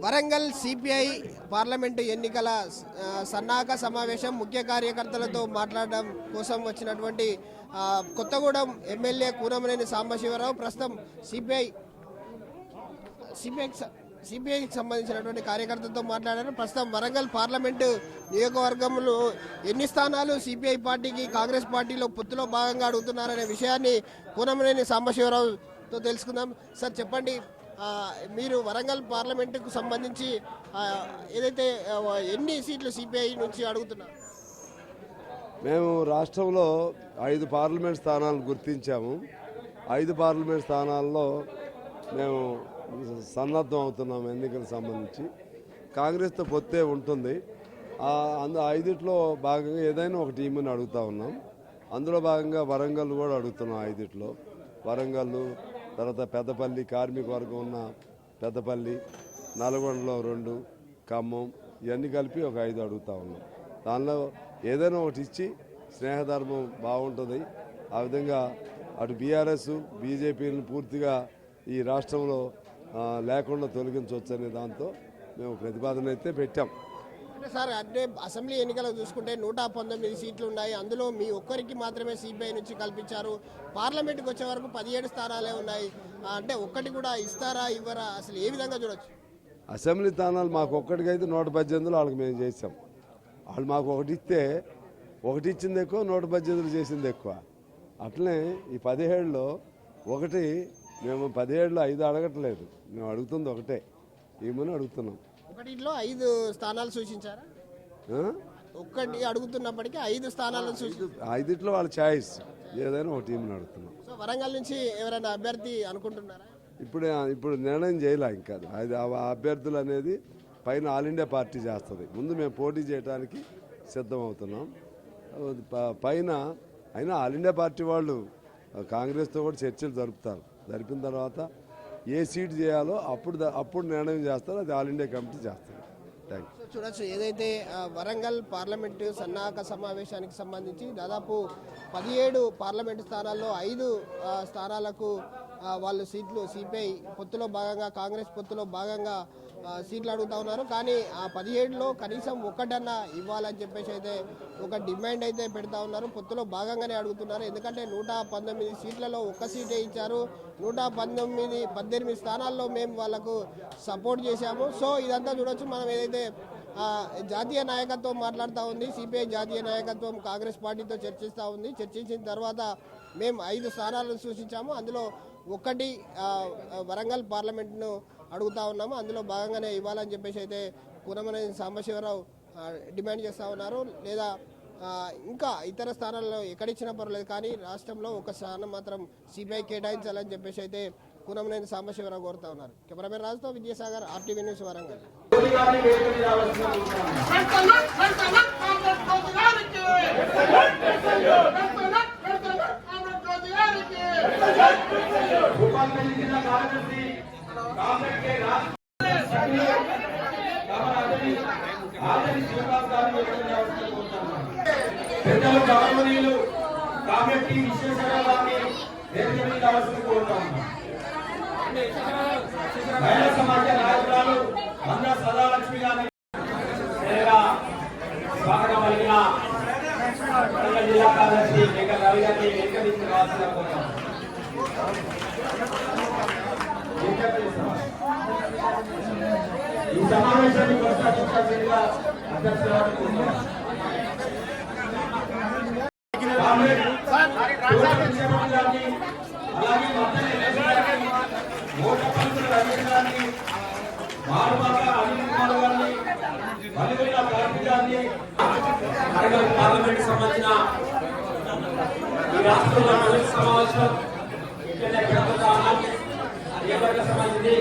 Warangal CPI parliament ఎన్నికల సన్నాహక సమావేశం ముఖ్య కార్యకర్తలతో మాట్లాడడం కోసం వచ్చినటువంటి కొత్తగూడెం ఎమ్మెల్యే కూనమనేని సాంబశివరావు ప్రస్తుతం సిపిఐకి సంబంధించినటువంటి కార్యకర్తలతో మాట్లాడారు. ప్రస్తుతం వరంగల్ పార్లమెంటు నియోజకవర్గంలో ఎన్ని స్థానాలు సిపిఐ పార్టీకి కాంగ్రెస్ పార్టీలో పొత్తులో భాగంగా అడుగుతున్నారనే విషయాన్ని కూనమనేని సాంబశివరావుతో తెలుసుకుందాం. సార్ చెప్పండి, మీరు వరంగల్ పార్లమెంటుకు సంబంధించి ఏదైతే ఎన్ని సీట్లు సిపిఐ నుంచి అడుగుతున్నారు? మేము రాష్ట్రంలో 5 పార్లమెంట్ స్థానాలను గుర్తించాము. 5 పార్లమెంట్ స్థానాల్లో మేము సన్నద్ధం అవుతున్నాము. ఎన్నికలకు సంబంధించి కాంగ్రెస్తో పొత్తే ఉంటుంది. 5లో భాగంగా ఏదైనా ఒక టీముని అడుగుతూ ఉన్నాం. అందులో భాగంగా వరంగల్ కూడా అడుగుతున్నాం. 5లో వరంగల్, తర్వాత పెద్దపల్లి, కార్మిక వర్గం ఉన్న పెద్దపల్లి, నల్గొండలో 2, ఖమ్మం, ఇవన్నీ కలిపి ఒక 5 అడుగుతూ ఉన్నాం. దానిలో ఏదైనా ఒకటి ఇచ్చి స్నేహధర్మం బాగుంటుంది. ఆ విధంగా అటు బీఆర్ఎస్ బీజేపీలను పూర్తిగా ఈ రాష్ట్రంలో లేకుండా తొలగించవచ్చు అనే దాంతో మేము ప్రతిపాదన అయితే పెట్టాం. అంటే సార్, అంటే అసెంబ్లీ ఎన్నికలు చూసుకుంటే 119 సీట్లు ఉన్నాయి. అందులో మీ ఒక్కరికి మాత్రమే సిపిఐ నుంచి కల్పించారు. పార్లమెంట్కి వచ్చే వరకు 17 స్థానాలే ఉన్నాయి. అంటే ఒక్కటి కూడా ఇస్తారా ఇవ్వరా, అసలు ఏ విధంగా చూడొచ్చు? అసెంబ్లీ స్థానాలు మాకు ఒక్కటికైతే 118 వాళ్ళకి మేము చేసాం. వాళ్ళు మాకు ఒకటి ఇస్తే ఒకటి ఇచ్చింది ఎక్కువ, 118 చేసింది ఎక్కువ. అట్లనే ఈ 17లో ఒకటి, మేము 17లో 5 అడగట్లేదు, మేము అడుగుతుంది ఒకటే ఏమని అడుగుతున్నాం. ఒకటిలో 5 స్థానాలు సూచించారా? ఒక్కటి అడుగుతున్నప్పటికీ 5 స్థానాలను 5లో వాళ్ళ ఛాయిస్, ఏదైనా ఒక టీంని అడుగుతున్నాం. సో వరంగల్ నుంచి ఎవరైనా అభ్యర్థి అనుకుంటున్నారా? ఇప్పుడు నిర్ణయం చేయలే. ఇంకా అభ్యర్థులు అనేది పైన ఆల్ ఇండియా పార్టీ చేస్తుంది. ముందు మేము పోటీ చేయడానికి సిద్ధం అవుతున్నాం. పైన అయినా ఆల్ ఇండియా పార్టీ వాళ్ళు కాంగ్రెస్తో కూడా చర్చలు జరుపుతారు. జరిపిన తర్వాత ఏ సీట్ చేయాలో అప్పుడు నిర్ణయం చేస్తారు. అది ఆల్ ఇండియా కమిటీ చేస్తారు. Thank you. చూడొచ్చు, ఏదైతే వరంగల్ పార్లమెంటు సన్నాహక సమావేశానికి సంబంధించి దాదాపు 17 పార్లమెంటు స్థానాల్లో 5 స్థానాలకు వాళ్ళు సీట్లు సిపిఐ పొత్తులో భాగంగా, కాంగ్రెస్ పొత్తులో భాగంగా సీట్లు అడుగుతూ ఉన్నారు. కానీ ఆ 17లో కనీసం ఒక్కటన్నా ఇవ్వాలని చెప్పేసి అయితే ఒక డిమాండ్ అయితే పెడతా ఉన్నారు. పొత్తులో భాగంగానే అడుగుతున్నారు. ఎందుకంటే 119 సీట్లలో ఒక్క సీటే ఇచ్చారు. 118 స్థానాల్లో మేము వాళ్ళకు సపోర్ట్ చేశాము. సో ఇదంతా చూడొచ్చు. మనం ఏదైతే జాతీయ నాయకత్వం మాట్లాడుతూ ఉంది, సిపిఐ జాతీయ నాయకత్వం కాంగ్రెస్ పార్టీతో చర్చిస్తూ ఉంది. చర్చించిన తర్వాత మేము 5 స్థానాలను సూచించాము. అందులో ఒకటి వరంగల్ పార్లమెంట్ను అడుగుతూ ఉన్నాము. అందులో భాగంగానే ఇవ్వాలని చెప్పేసి అయితే కూనమనేని సాంబశివరావు డిమాండ్ చేస్తూ ఉన్నారు. లేదా ఇంకా ఇతర స్థానాల్లో ఎక్కడిచ్చినా పర్లేదు, కానీ రాష్ట్రంలో ఒక స్థానం మాత్రం సిపిఐ కేటాయించాలని చెప్పేసి అయితే కూనమనేని సాంబశివరావు కోరుతా ఉన్నారు. కెమెరామెన్ రాజుతో విజయసాగర్, RTV న్యూస్, వరంగల్. పెద్దలు గౌరవనీయులు కాబట్టి విశ్వేశ్వరరావుని వేదిక మీద అవసరం కోరుతాము. మహిళా సమాజ నాయకురాలు మంద సదాలక్ష్మి గారిని స్వాగతం పలికిన జిల్లా కార్యదర్శి వెంకట రవి గారిని వేదిక మీద రావాల్సిన కోరుతాము. ఈ సమావేశాన్ని కొనసాగించాల్సిందిగా అధ్యక్షులు పార్లమెంట్ సంబంధించిన ఈ రాష్ట్రంలో మొదటి సమావేశం సంబంధించి